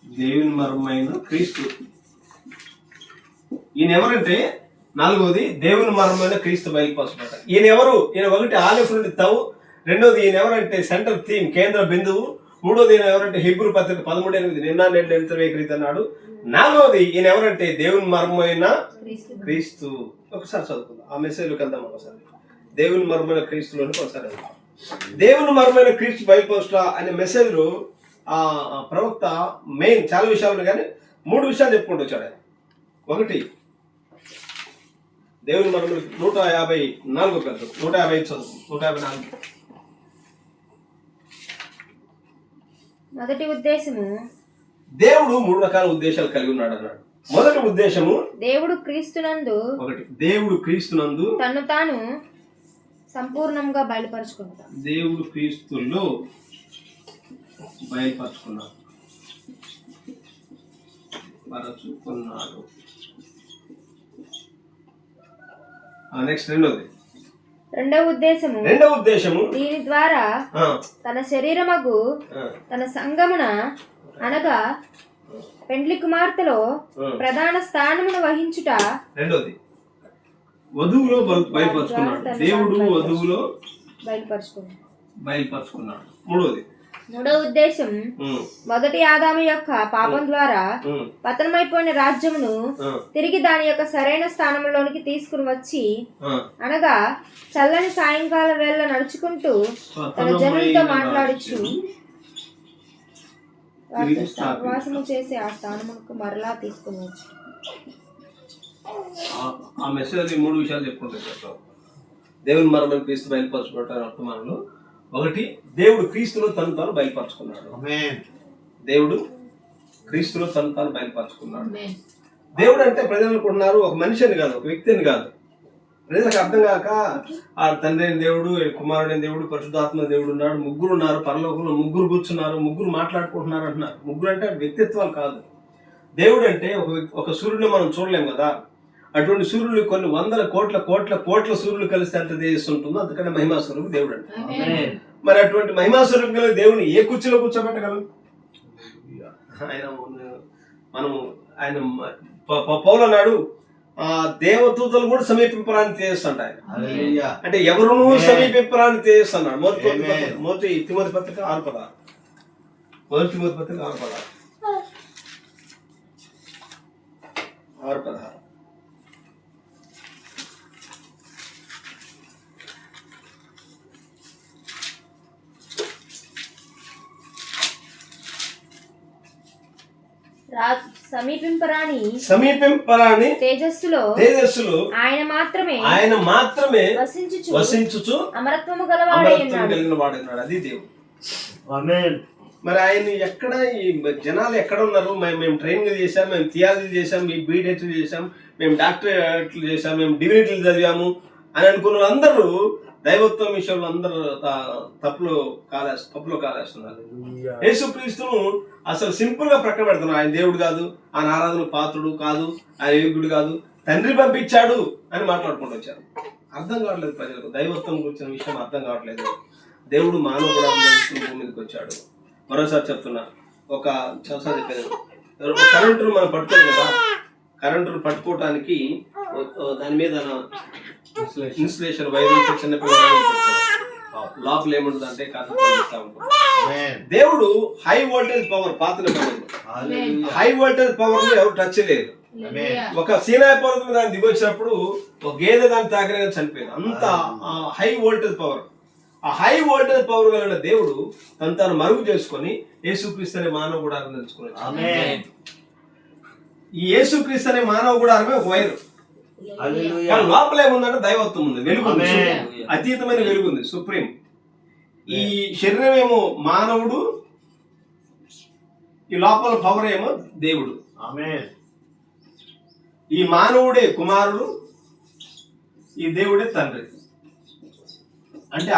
దేవుని మర్మమైన క్రీస్తు. ఈయన ఎవరంటే నాలుగోది, దేవుని మర్మమైన క్రీస్తు బయలుపరచబడ్డ. ఈయన ఎవరు? ఈయన ఒకటి ఆలెఫ్ నుండి తవ్. రెండోది, ఈయన ఎవరంటే సెంటర్ థీమ్, కేంద్ర బిందువు. మూడోది, ఈయన ఎవరంటే హెబ్రీ 13:8 నిన్న నేడు నిరంతరం ఏకరీతి అన్నాడు. నాలుగోది, ఈయన ఎవరంటే దేవుని మర్మమైన క్రీస్తు. ఒకసారి చదువుకుందాం, ఆ మెసేజ్లోకి వెళ్దాం. ఒకసారి దేవుని మర్మమైన క్రీస్తులోనికి ఒకసారి వెళ్దాం. దేవుని మర్మమైన క్రీస్తు బయలుపరచుట అనే మెసేజ్ లో ప్రవక్త మెయిన్ చాలా విషయాలు కానీ 3 విషయాలు చెప్పుకుంటూ వచ్చాడు ఆయన. ఒకటి, దేవుని మర్మమైన 154 పెద్ద 155 చదువు. 154. మొదటి ఉద్దేశము, దేవుడు 3 రకాల ఉద్దేశాలు కలిగి ఉన్నాడు అన్నాడు. మొదటి ఉద్దేశము, దేవుడు క్రీస్తునందు, ఒకటి, దేవుడు క్రీస్తునందు తను తాను సంపూర్ణంగా బయలుపరుచుకుంటాడు. దేవుడు క్రీస్తులో బయలుపరుచుకున్నాడు. నెక్స్ట్ రెండవ ఉద్దేశము, దీని ద్వారా తన శరీరమగు తన సంగమున అనగా పెండ్లి కుమార్తెలో ప్రధాన స్థానమును వహించుట. రెండోది, వధువులో బయలుపరుచుకున్నాడు. దేవుడు వధువులో బయలుపరుచుకున్నాడు. మూడవ ఉద్దేశం, మొదటి ఆదాము యొక్క పాపం ద్వారా పతనమైపోయిన రాజ్యమును తిరిగి దాని యొక్క సరైన స్థానంలోనికి తీసుకుని వచ్చి, అనగా చల్లని సాయంకాల వేళ నడుచుకుంటూ తన జనులతో మాట్లాడుచు సహవాసము చేసి ఆ స్థానముకు మరలా తీసుకుని వచ్చు. ఆ మెసేజ్ 3 విషయాలు చెప్పుకుంటారు. దేవుని మర్మమైన క్రీస్తు బయలుపరచుకుంటారు వర్తమానంలో. ఒకటి, దేవుడు క్రీస్తులో తను తాను బయలుపరచుకున్నాడు. దేవుడు క్రీస్తులో తను తాను బయలుపరచుకున్నాడు. దేవుడు అంటే ప్రజలు అనుకుంటున్నారు ఒక మనిషిని కాదు, ఒక వ్యక్తిని కాదు. ప్రజలకు అర్థం కాక ఆ తండ్రి అయిన దేవుడు, కుమారుడైన దేవుడు, పరిశుద్ధాత్మ దేవుడు ఉన్నాడు, 3 ఉన్నారు పరలోకంలో, 3 కూర్చున్నారు, 3 మాట్లాడుకుంటున్నారు అంటున్నారు. 3 అంటే వ్యక్తిత్వాలు కాదు. దేవుడు అంటే ఒక సూర్యుడిని మనం చూడలేం కదా. అటువంటి సూర్యులు కొన్ని వందల కోట్ల కోట్ల కోట్ల సూర్యులు కలిస్తే ఎంత తేజస్సు ఉంటుందో అంతకంటే మహిమాస్వరూపం దేవుడు అంటే. మరి అటువంటి మహిమాస్వరూపం కలిగి దేవుని ఏ కుర్చీలో కూర్చోబెట్టగలం? ఆయన పౌలు అన్నాడు, దేవదూతలు కూడా సమీపింపరాన్ని తేజస్సు ఆయన. అంటే ఎవరు సమీపింపరాన్ని తేజస్సు అన్నాడు. మొదటి తిమోతి పత్రిక 6:16. 6:16. సమీపింపరాని తేజస్సులో ఆయన మాత్రమే వసించుచు అమరత్వము కలిగిన వాడున్నాడు. అది దేవుడు. ఆమేన్. మరి ఆయన ఎక్కడ, ఈ జనాలు ఎక్కడ ఉన్నారు? మేము ట్రైనింగ్ చేసాం, మేము థియాలజీ చేసాం, ఈ బీటెక్ చేసాం, మేము డాక్టరేట్లు చేసాం, మేము డిగ్రీలు చదివాము అని అనుకున్న వాళ్ళందరూ దైవత్వం విషయంలో అందరూ తప్పులో కాలేస్తున్నారు. యేసుక్రీస్తును అసలు సింపుల్ గా ప్రక్కన పెడుతున్నారు. ఆయన దేవుడు కాదు, ఆయన ఆరాధన పాత్రుడు కాదు, ఆయన యోగ్యుడు కాదు, తండ్రి పంపించాడు అని మాట్లాడుకుంటూ వచ్చారు. అర్థం కావట్లేదు ప్రజలకు, దైవత్వం గురించిన విషయం అర్థం కావట్లేదు. దేవుడు మానవుడు భూమి మీదకి వచ్చాడు. మరోసారి చెప్తున్నా, చాలాసార్లు చెప్పాను, కరెంటును మనం పట్టుకోలేదు కదా, కరెంటును పట్టుకోవటానికి దాని మీద ఇన్సులేషన్ వైర్ చిన్న లోపల ఏముంటుంది అంటే దేవుడు హై వోల్టేజ్ పవర్, పాత హై వోల్టేజ్ పవర్ లో ఎవరు టచ్ లేదు. ఒక సీనాయి పర్వతం మీద దిగి వచ్చినప్పుడు ఒక గేదె దాన్ని తాకిన చనిపోయింది. అంత హై వోల్టేజ్ పవర్. ఆ హై వోల్టేజ్ పవర్ కలిగిన దేవుడు తను మరుగు చేసుకొని యేసుక్రీస్తు అనే మానవ గుడారం తెలుసుకున్నాడు. ఈ యేసుక్రీస్తు అనే మానవ గుడారమే ఒక వైరు. లోపల ఏముందంటే దైవత్వం ఉంది, వెలుగు ఉంది, అతీతమైన వెలుగు ఉంది, సుప్రీం. ఈ శరీరం ఏమో మానవుడు, ఈ లోపల పవర్ ఏమో దేవుడు. ఈ మానవుడే కుమారుడు, ఈ దేవుడే తండ్రి. అంటే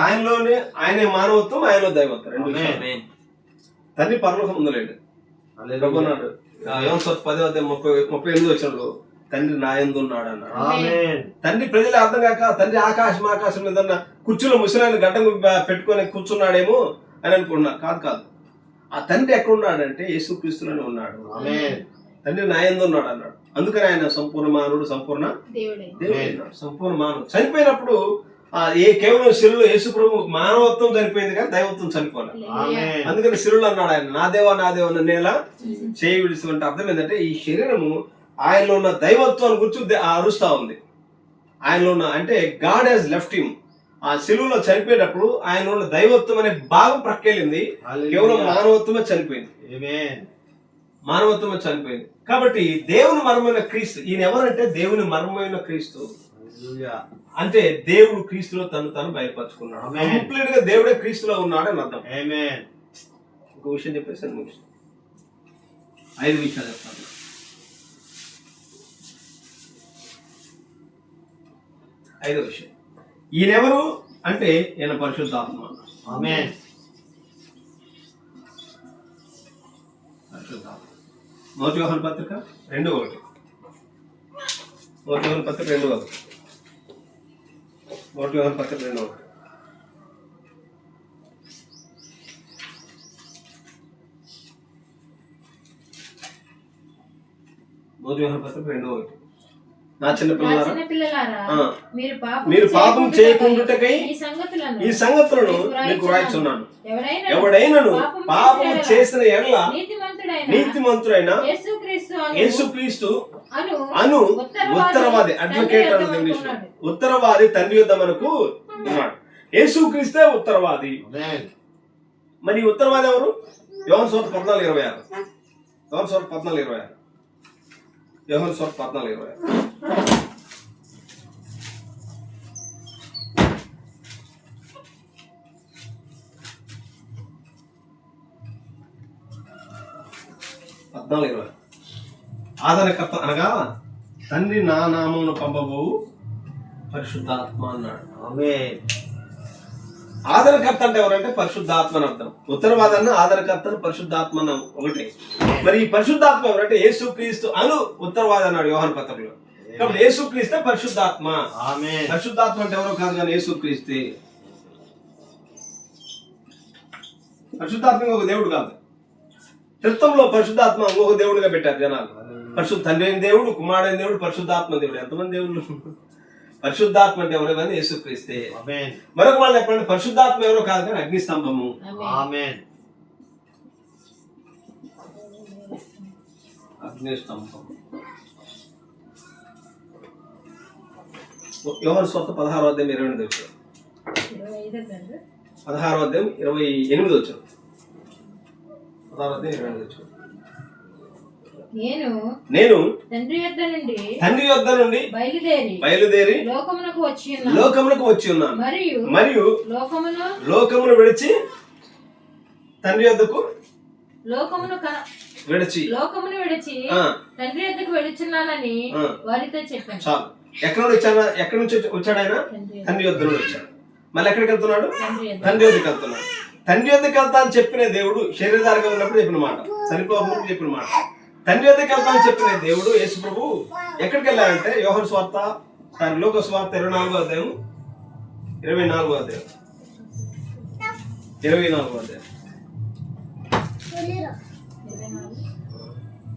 ఆయనే మానవత్వం, ఆయనలో దైవత్వం రెండు. తండ్రి పరలోకం ఉందలేడు. ప్రభున్నాడు 10:38 వచ్చినప్పుడు తండ్రి నా యందు ఉన్నాడు అన్నాడు. తండ్రి ప్రజలు అర్థం కాక తండ్రి ఆకాశం మీద కుర్చీలో ముసలాన్ని గడ్డం పెట్టుకొని కూర్చున్నాడేమో అని అనుకున్నా. కాదు. ఆ తండ్రి ఎక్కడున్నాడంటే యేసుక్రీస్తులోనే ఉన్నాడు. తండ్రి నా యందు ఉన్నాడు అన్నాడు. అందుకని ఆయన సంపూర్ణ మానవుడు, సంపూర్ణ దేవుడు, సంపూర్ణ మానవుడు. చనిపోయినప్పుడు కేవలం శిలువలో యేసు ప్రభు మానవత్వం చనిపోయింది కానీ దైవత్వం చనిపోలేదు. అందుకని శిలువలో అన్నాడు ఆయన, నా దేవా నన్నేలా చేయి విడిచి. అంటే అర్థం ఏంటంటే ఈ శరీరము ఆయనలో ఉన్న దైవత్వాన్ని గురించి అరుస్తా ఉంది. ఆయనలో ఉన్న, అంటే గాడ్ హెస్ లెఫ్ట్ హిమ్. ఆ శిలువలో చనిపోయేటప్పుడు ఆయన ఉన్న దైవత్వం అనే భాగం ప్రక్కెళ్ళింది, కేవలం మానవత్వమే చనిపోయింది. మానవత్వమే చనిపోయింది. కాబట్టి దేవుని మర్మమైన క్రీస్తు. ఈయన ఎవరంటే దేవుని మర్మమైన క్రీస్తు. అంటే దేవుడు క్రీస్తులో తను బయలుపరుచుకున్నాడు. కంప్లీట్ గా దేవుడే క్రీస్తులో ఉన్నాడు అని అర్థం. ఒక విషయం చెప్పేసాను, 5 విషయాలు చెప్తాను. ఐదో విషయం, ఈయనెవరు అంటే ఈయన పరిశుద్ధాత్మ. పరిశుద్ధాత్మ. మొదటి యోహాను పత్రిక 2:1. మొదటి యోహాను పత్రిక 2:1. మొదటి యోహాను పత్రిక 2:1. మొదటి యోహాను పత్రిక 2:1. నా చిన్న పిల్లలారా, మీరు పాపం చేయకుండుటకై ఈ సంగతులను మీకు రాయిచున్నాను. ఎవడైనను పాపం చేసిన ఎడల నీతిమంతుడైన యేసుక్రీస్తు అను ఉత్తరవాది, అడ్వకేట్ అని ఇంగ్లీష్, ఉత్తరవాది తండ్రి యొద్ద మనకు ఉన్నాడు. యేసుక్రీస్తే ఉత్తరవాది. మరి ఉత్తరవాది ఎవరు? యోహాను సువార్త 14:26. యోహాను సువార్త 14:26. యోహాను సువార్త 14:26. ఆదరణకర్త అనగా తండ్రి నా నామమున పంపబోవు పరిశుద్ధాత్మ అన్నాడు. ఆదరణకర్త అంటే ఎవరంటే పరిశుద్ధాత్మ అని అర్థం. ఉత్తరవాదన్న ఆదరణకర్తను పరిశుద్ధాత్మ ఒకటి. మరి ఈ పరిశుద్ధాత్మ ఎవరంటే యేసుక్రీస్తు అను ఉత్తరవాది అన్నాడు యోహాను పత్రికలో. కాబట్టి యేసుక్రీస్తే పరిశుద్ధాత్మ. పరిశుద్ధాత్మ అంటే ఎవరో కాదు కానీ యేసుక్రీస్తే. పరిశుద్ధాత్మ ఒక దేవుడు కాదు. త్రిత్వంలో పరిశుద్ధాత్మ ఇంకొక దేవుడిగా పెట్టారు జనాలు. తండ్రి అయిన దేవుడు, కుమారుడైన దేవుడు, పరిశుద్ధాత్మ దేవుడు. ఎంతమంది దేవుళ్ళు? పరిశుద్ధాత్మ అంటే ఎవరో కానీ యేసుక్రీస్తే. మరొక వాళ్ళు చెప్పండి, పరిశుద్ధాత్మ ఎవరో కాదు కానీ అగ్నిస్తంభము. అగ్నిస్తంభం. యోహాను సువార్త 16వ అధ్యాయం 28వ వచనం. 16వ అధ్యాయం 28వ వచనం. 16వ అధ్యాయం 28వ వచనం. నేను తండ్రి యొద్ద నుండి బయలుదేరి లోకమునకు వచ్చి ఉన్నాను మరియు లోకమును విడిచి తండ్రి యొద్దకు విడిచి తండ్రి యొద్దకు వెళుచున్నానని వారితో చెప్పాను. చాలు. ఎక్కడి నుంచి వచ్చాడు ఆయన? తండ్రి యొద్ద నుండి వచ్చాడు. మళ్ళీ ఎక్కడికి వెళ్తున్నాడు? తండ్రి యొద్దకు వెళ్తున్నాడు. తండ్రి యొద్దకు వెళ్తా అని చెప్పిన దేవుడు శరీరధారిగా ఉన్నప్పుడు చెప్పిన మాట, చనిపోకముందు చెప్పిన మాట. తండ్రి యొద్దకు వెళ్తా అని చెప్పిన దేవుడు యేసు ప్రభు ఎక్కడికి వెళ్ళాడంటే యోహాను సువార్త లోక సువార్త 24వ అధ్యాయం 24వ అధ్యాయం 24వ అధ్యాయం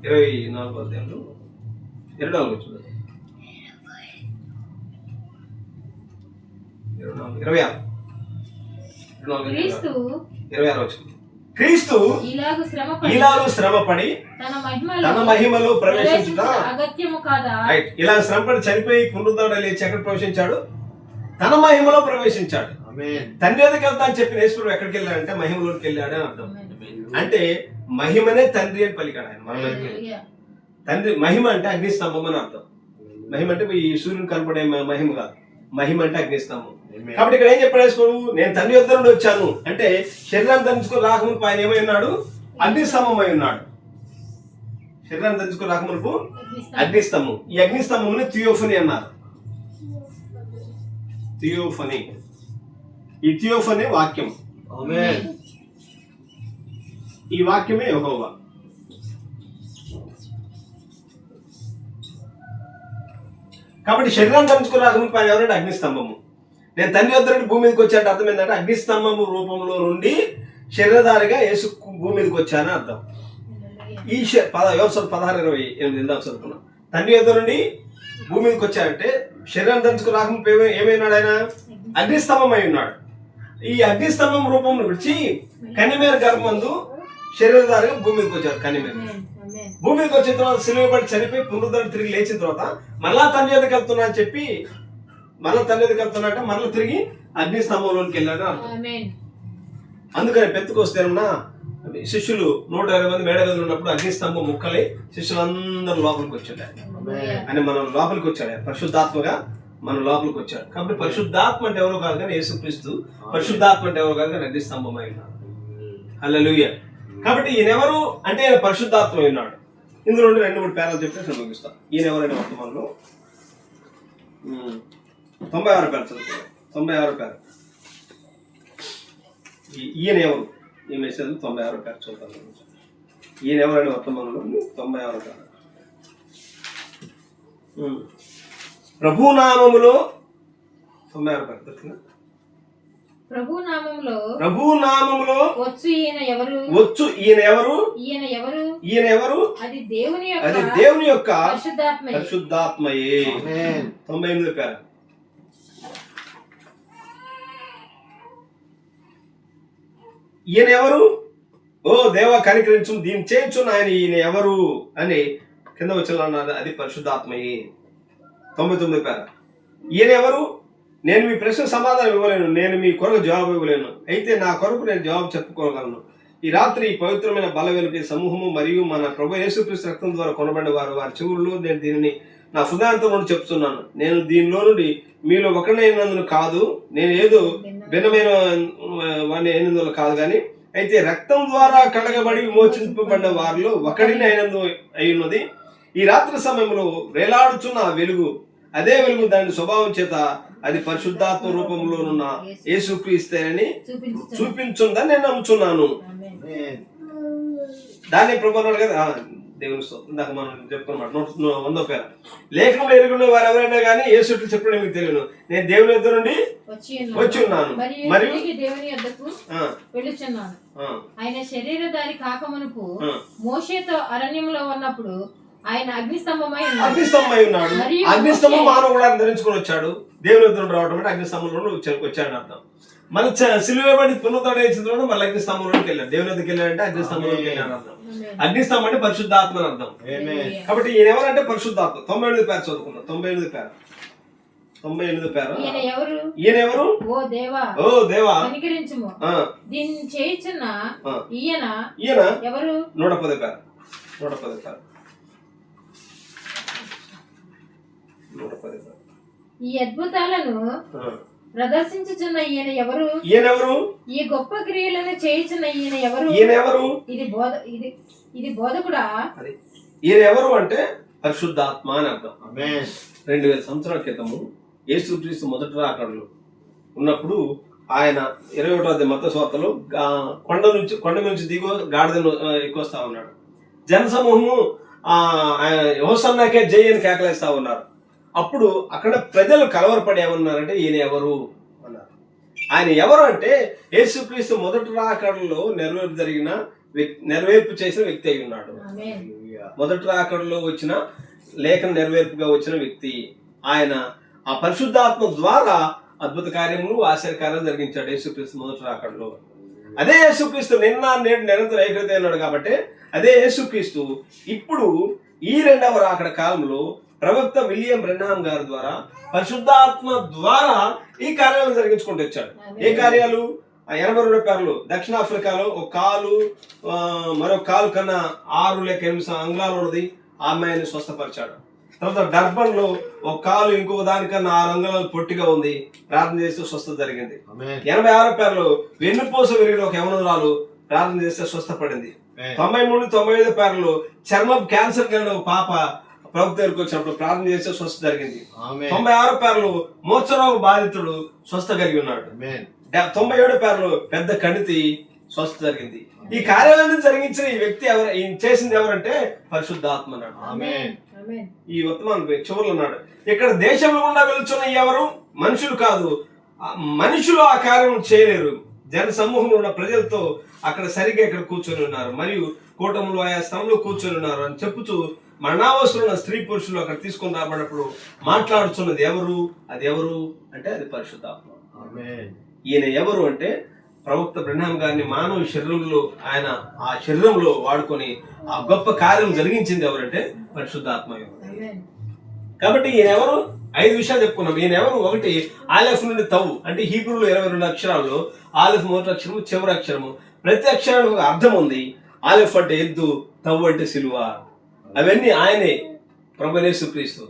24వ అధ్యాయంలో 24 వచ్చింది. 26 వచ్చింది. క్రీస్తు ఇలాగ శ్రమపడి తన మహిమలో ప్రవేశించుట అగత్యము కాదా? రైట్. ఇలా శ్రమపడి చనిపోయి పునరుద్ధరణ లేచి ఎక్కడ ప్రవేశించాడు? తన మహిమలో ప్రవేశించాడు. తండ్రి యొద్దకు వెళ్తా అని చెప్పిన యేసు ప్రభు ఎక్కడికి వెళ్ళాడంటే మహిమలోకి వెళ్ళాడు అని అర్థం. అంటే మహిమనే తండ్రి అని పలికాడు ఆయన మనలోకి. తండ్రి మహిమ అంటే అగ్నిస్తంభం అని అర్థం. మహిమ అంటే ఈ సూర్యుని కనపడే మహిమ కాదు. మహిమ అంటే అగ్నిస్తంభం. కాబట్టి ఇక్కడ ఏం చెప్పాడు యేసు ప్రభు? నేను తండ్రి యొద్ద నుండి వచ్చాను అంటే శరీరాన్ని ధరించుకొని రాకమునుపు ఆయన ఏమై ఉన్నాడు? అగ్నిస్తంభం అయి ఉన్నాడు. శరీరాన్ని ధరించుకొని రాకమునుపు అగ్నిస్తంభం. ఈ అగ్నిస్తంభంని థియోఫనీ అన్నారు. థియోఫనీ. ఈ థియోఫనీ వాక్యం. ఈ వాక్యమే యెహోవా. కాబట్టి శరీరాన్ని ధరించుకుని రాకమునుపు ఆయన ఎవరంటే అగ్నిస్తంభము. నేను తండ్రి యొద్ద నుండి భూమి మీదకి వచ్చాను అర్థం ఏంటంటే అగ్నిస్తంభము రూపంలో నుండి శరీరధారిగా యేసు భూమి మీదకి వచ్చానని అర్థం. ఈ యోహాను 16:28 ఇందాక చదువుకున్నాం. తండ్రి యొద్ద నుండి భూమి మీదకి వచ్చారంటే శరీరాన్ని ధరించుకుని రాకమునుపు ఏమైనాడు ఆయన? అగ్నిస్తంభం అయి ఉన్నాడు. ఈ అగ్నిస్తంభం రూపంలో విడిచి కనిమేర గర్భమందు శరీరధారిగా భూమి మీదకి వచ్చాడు. కనిమేర భూమి మీదకి వచ్చిన తర్వాత సిలువబడి చనిపోయి పునరుద్ధరణ తిరిగి లేచిన తర్వాత మళ్ళా తండ్రి యొద్దకు వెళ్తున్నా అని చెప్పి మళ్ళీ తండ్రి యొద్దకు వెళ్తున్నా అంటే మళ్ళీ తిరిగి అగ్నిస్తంభంలోకి వెళ్ళాడు అర్థం. అందుకని పెంతెకొస్తేనన్నా శిష్యులు 120 మంది మేడగదిలో ఉన్నప్పుడు అగ్నిస్తంభం ముక్కలై శిష్యులందరూ లోపలికి వచ్చాడు అని మనం లోపలికి వచ్చాడు. పరిశుద్ధాత్మగా మన లోపలికి వచ్చాడు. కాబట్టి పరిశుద్ధాత్మ అంటే ఎవరో కాదు కానీ యేసుక్రీస్తు. పరిశుద్ధాత్మ అంటే ఎవరో కాదు కానీ అగ్నిస్తంభం అయి ఉన్నాడు. హల్లెలూయా. కాబట్టి ఈయనెవరు అంటే ఆయన పరిశుద్ధాత్మ ఉన్నాడు. ఇందులో 2-3 పేరాలు చెప్తే నేను ముగిస్తాను. ఈయన ఎవరైనా వర్తమానంలో 96 పేరు చదువుతాను. 96 పేరు. ఈయన ఎవరు? ఈ మెసేజ్ 96 పేరు చదువుతాను. ఈయన ఎవరైనా వర్తమానంలో 96 పేరు. ప్రభునామములో 96 పేరు దొరికిందా? ప్రభునామములో వచ్చు ఈయన ఎవరు? అది దేవుని యొక్క పరిశుద్ధాత్మయే. 98 పేర. ఈయన ఎవరు? ఓ దేవ కనికరించు, దీన్ని చేయించు ఆయన. ఈయన ఎవరు అని కింద వచ్చిన అన్నారు. అది పరిశుద్ధాత్మయే. 99 పేర. ఈయన ఎవరు? నేను మీ ప్రశ్న సమాధానం ఇవ్వలేను, నేను మీ కొరకు జవాబు ఇవ్వలేను, అయితే నా కొరకు నేను జవాబు చెప్పుకోగలను. ఈ రాత్రి ఈ పవిత్రమైన బల వెలుపే సమూహము మరియు మన ప్రభు యేసుక్రీస్తు రక్తం ద్వారా కొనబడిన వారి చెవుల్లో నేను దీనిని నా హృదయాంతం నుండి చెప్తున్నాను. నేను దీనిలో నుండి మీలో ఒకరినైనందును కాదు, నేను ఏదో భిన్నమైన వాడిని అయినందులో కాదు కానీ అయితే రక్తం ద్వారా కడగబడి విమోచింపబడిన వారిలో ఒకడిని అయినందు అయినది. ఈ రాత్రి సమయంలో వేలాడుచున్న వెలుగు, అదే వెలుగు దాని స్వభావం చేత అది పరిశుద్ధాత్మ రూపంలోనున్న యేసుక్రీస్తుని చూపించుందని నేను నమ్ముచున్నాను. దాన్ని ప్రభు అన్నాడు కదా దేవుని ఇందాక మనం చెప్పుకున్నమాట 100వ పేర. లేఖనంలో ఎరుగున్న వారు ఎవరైనా కానీ యేసు చెప్పడం మీకు తెలియను, నేను దేవుని యొద్ద నుండి వచ్చి ఉన్నాను మరియు దేవుని యొద్దకు వెళ్ళుచున్నాను. ఆయన శరీరధారి కాకమునుపు మోషేతో అరణ్యంలో ఉన్నప్పుడు ఆయన అగ్నిస్తంభమై ఉన్నాడు. అగ్నిస్తంభం మానవ కూడా ధరించుకొని వచ్చాడు. దేవుని యొద్ద నుండి రావడం అంటే అగ్నిస్తంభంలో వచ్చాడు అర్థం. మళ్ళీ సిలువేబడి పునరుద్ధరణ చేసిన తర్వాత మళ్ళీ అగ్నిస్తంభంలోకి వెళ్ళాడు. దేవుని యొద్దకు వెళ్ళాడంటే అగ్నిస్తంభంలోకి వెళ్ళాడు అర్థం. అగ్నిస్తంభం అంటే పరిశుద్ధాత్మ అని అర్థం. కాబట్టి ఈయన ఎవరంటే పరిశుద్ధాత్మ. 98 పేరు చదువుకున్నాం. 98 పేరు. 98వ పేర. ఈయన ఎవరు? ఈయన ఎవరు? ఓ దేవా, ఓ దేవా కనికరించుము. దీన్ని చేయుచున్న ఈయన ఈయన ఎవరు? 110వ పేర. 110వ పేర. 110వ పేర. ఈ అద్భుతాలను ప్రదర్శించుచున్న ఈయన ఎవరు? ఈయన ఎవరు? ఈ గొప్ప క్రియలను చేయుచున్న ఈయన ఎవరు? ఈయన ఎవరు? ఇది బోధకుడా? ఈయన ఎవరు అంటే పరిశుద్ధాత్మ అని అర్థం. 2000 సంవత్సరాల క్రితము యేసుక్రీస్తు మొదటి రాకడలో ఉన్నప్పుడు ఆయన 21వ మత్త స్వార్తలో కొండ నుంచి దిగు గాడిదను ఎక్కువస్తా ఉన్నాడు. జనసమూహము హోసన్నాకే జై అని కేకలేస్తా ఉన్నారు. అప్పుడు అక్కడ ప్రజలు కలవరపడి ఏమన్నారంటే ఈయన ఎవరు అన్నారు. ఆయన ఎవరు అంటే యేసుక్రీస్తు మొదటి రాకడలో నెరవేర్పు చేసిన వ్యక్తి అయి ఉన్నాడు. మొదటి రాకడలో వచ్చిన లేఖన నెరవేర్పుగా వచ్చిన వ్యక్తి ఆయన. ఆ పరిశుద్ధాత్మ ద్వారా అద్భుత కార్యములు ఆశ్చర్య కార్యాలు జరిగించాడు యేసుక్రీస్తు మొదటి రాకడలో. అదే యేసుక్రీస్తు నిన్న నేడు నిరంతరం ఏకైతే ఉన్నాడు కాబట్టి అదే యేసుక్రీస్తు ఇప్పుడు ఈ 2వ రాకడ కాలంలో ప్రవక్త విలియం బ్రెన్హామ్ గారి ద్వారా పరిశుద్ధాత్మ ద్వారా ఈ కార్యాలను జరిగించుకుంటూ వచ్చాడు. ఏ కార్యాలు? 82 పేర్లు. దక్షిణాఫ్రికాలో ఒక కాలు మరో కాలు కన్నా 6 లేక 8 అంగుళాలు ఉన్నది ఆమెను స్వస్థపరిచాడు. తర్వాత డర్బన్ లో ఒక కాలు ఇంకొక దానికన్నా 6 అంగుళాలు పొట్టిగా ఉంది, ప్రార్థన చేస్తే స్వస్థత జరిగింది. 86 పేర్లు వెన్నుపూస విరిగిన ఒక యవనురాలు ప్రార్థన చేస్తే స్వస్థపడింది. 93, 95 పేర్లు చర్మ క్యాన్సర్ కలిగిన ఒక పాప ప్రభుత్వ దగ్గరికి వచ్చినప్పుడు ప్రార్థన చేస్తే స్వస్థ జరిగింది. 96 పేర్లు మూర్ఛరోగ బాధితుడు స్వస్థ కలిగి ఉన్నాడు. 97 పేర్లు పెద్ద కణితి స్వస్థ జరిగింది. ఈ కార్యాలన్నీ జరిగించిన ఈ వ్యక్తి ఎవరు? చేసింది ఎవరంటే పరిశుద్ధాత్మ అన్నాడు. ఈ వర్తమాన చివరిలో ఉన్నాడు. ఇక్కడ దేశంలో గుండా వెళ్తున్న ఎవరు? మనుషులు కాదు. మనుషులు ఆ కార్యం చేయలేరు. జన సమూహంలో ఉన్న ప్రజలతో అక్కడ సరిగ్గా ఇక్కడ కూర్చొని ఉన్నారు మరియు కూటములు ఆయా స్థలంలో కూర్చొని ఉన్నారు అని చెప్పుతూ మరణావస్థలో స్త్రీ పురుషులు అక్కడ తీసుకొని రాబడినప్పుడు మాట్లాడుతున్నది ఎవరు? అది ఎవరు అంటే అది పరిశుద్ధాత్మ. ఈయన ఎవరు అంటే ప్రవక్త బ్రెన్హామ్ గారిని మానవ శరీరంలో ఆయన ఆ శరీరంలో వాడుకొని ఆ గొప్ప కార్యం జరిగించింది ఎవరంటే పరిశుద్ధాత్మ. కాబట్టి ఈయన ఎవరు? 5 విషయాలు చెప్పుకున్నాం. ఈయన ఎవరు? ఒకటి, ఆలెఫ్ నుండి తవ్వు అంటే హీబ్రూలో 22 అక్షరాల్లో ఆలెఫ్ మొదటి అక్షరము, చివరి అక్షరము. ప్రతి అక్షరానికి ఒక అర్థం ఉంది. ఆలెఫ్ అంటే ఎద్దు, తవ్వు అంటే సిలువ. అవన్నీ ఆయనే, ప్రభువైన యేసుక్రీస్తు.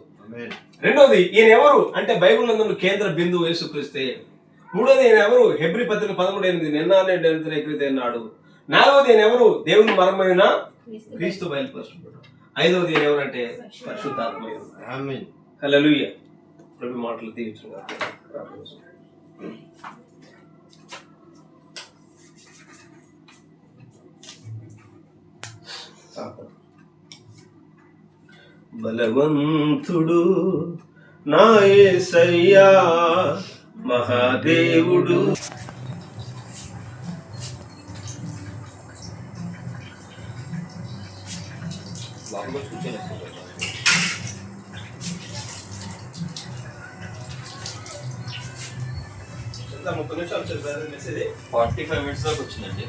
రెండోది, ఈయన ఎవరు అంటే బైబిల్ నందు కేంద్ర బిందువు యేసుక్రీస్తే. మూడోది, ఈయన ఎవరు? హెబ్రీ పత్రిక 13:8 నిన్న నేడు నిరంతరం అన్నాడు. నాలుగోది, ఈయన ఎవరు? దేవుని మరమైన క్రీస్తు బయలుపరుచుకుంటాడు. ఐదవది ఈయన ఎవరంటే పరిశుద్ధాత్మ. హల్లెలూయా. ప్రభు మాటలు దీవించుగా. బలవంతుడు నా యేసయ్యా మహాదేవుడు. ముప్పై నిమిషాలు 45 minutes దాకా వచ్చిందండి.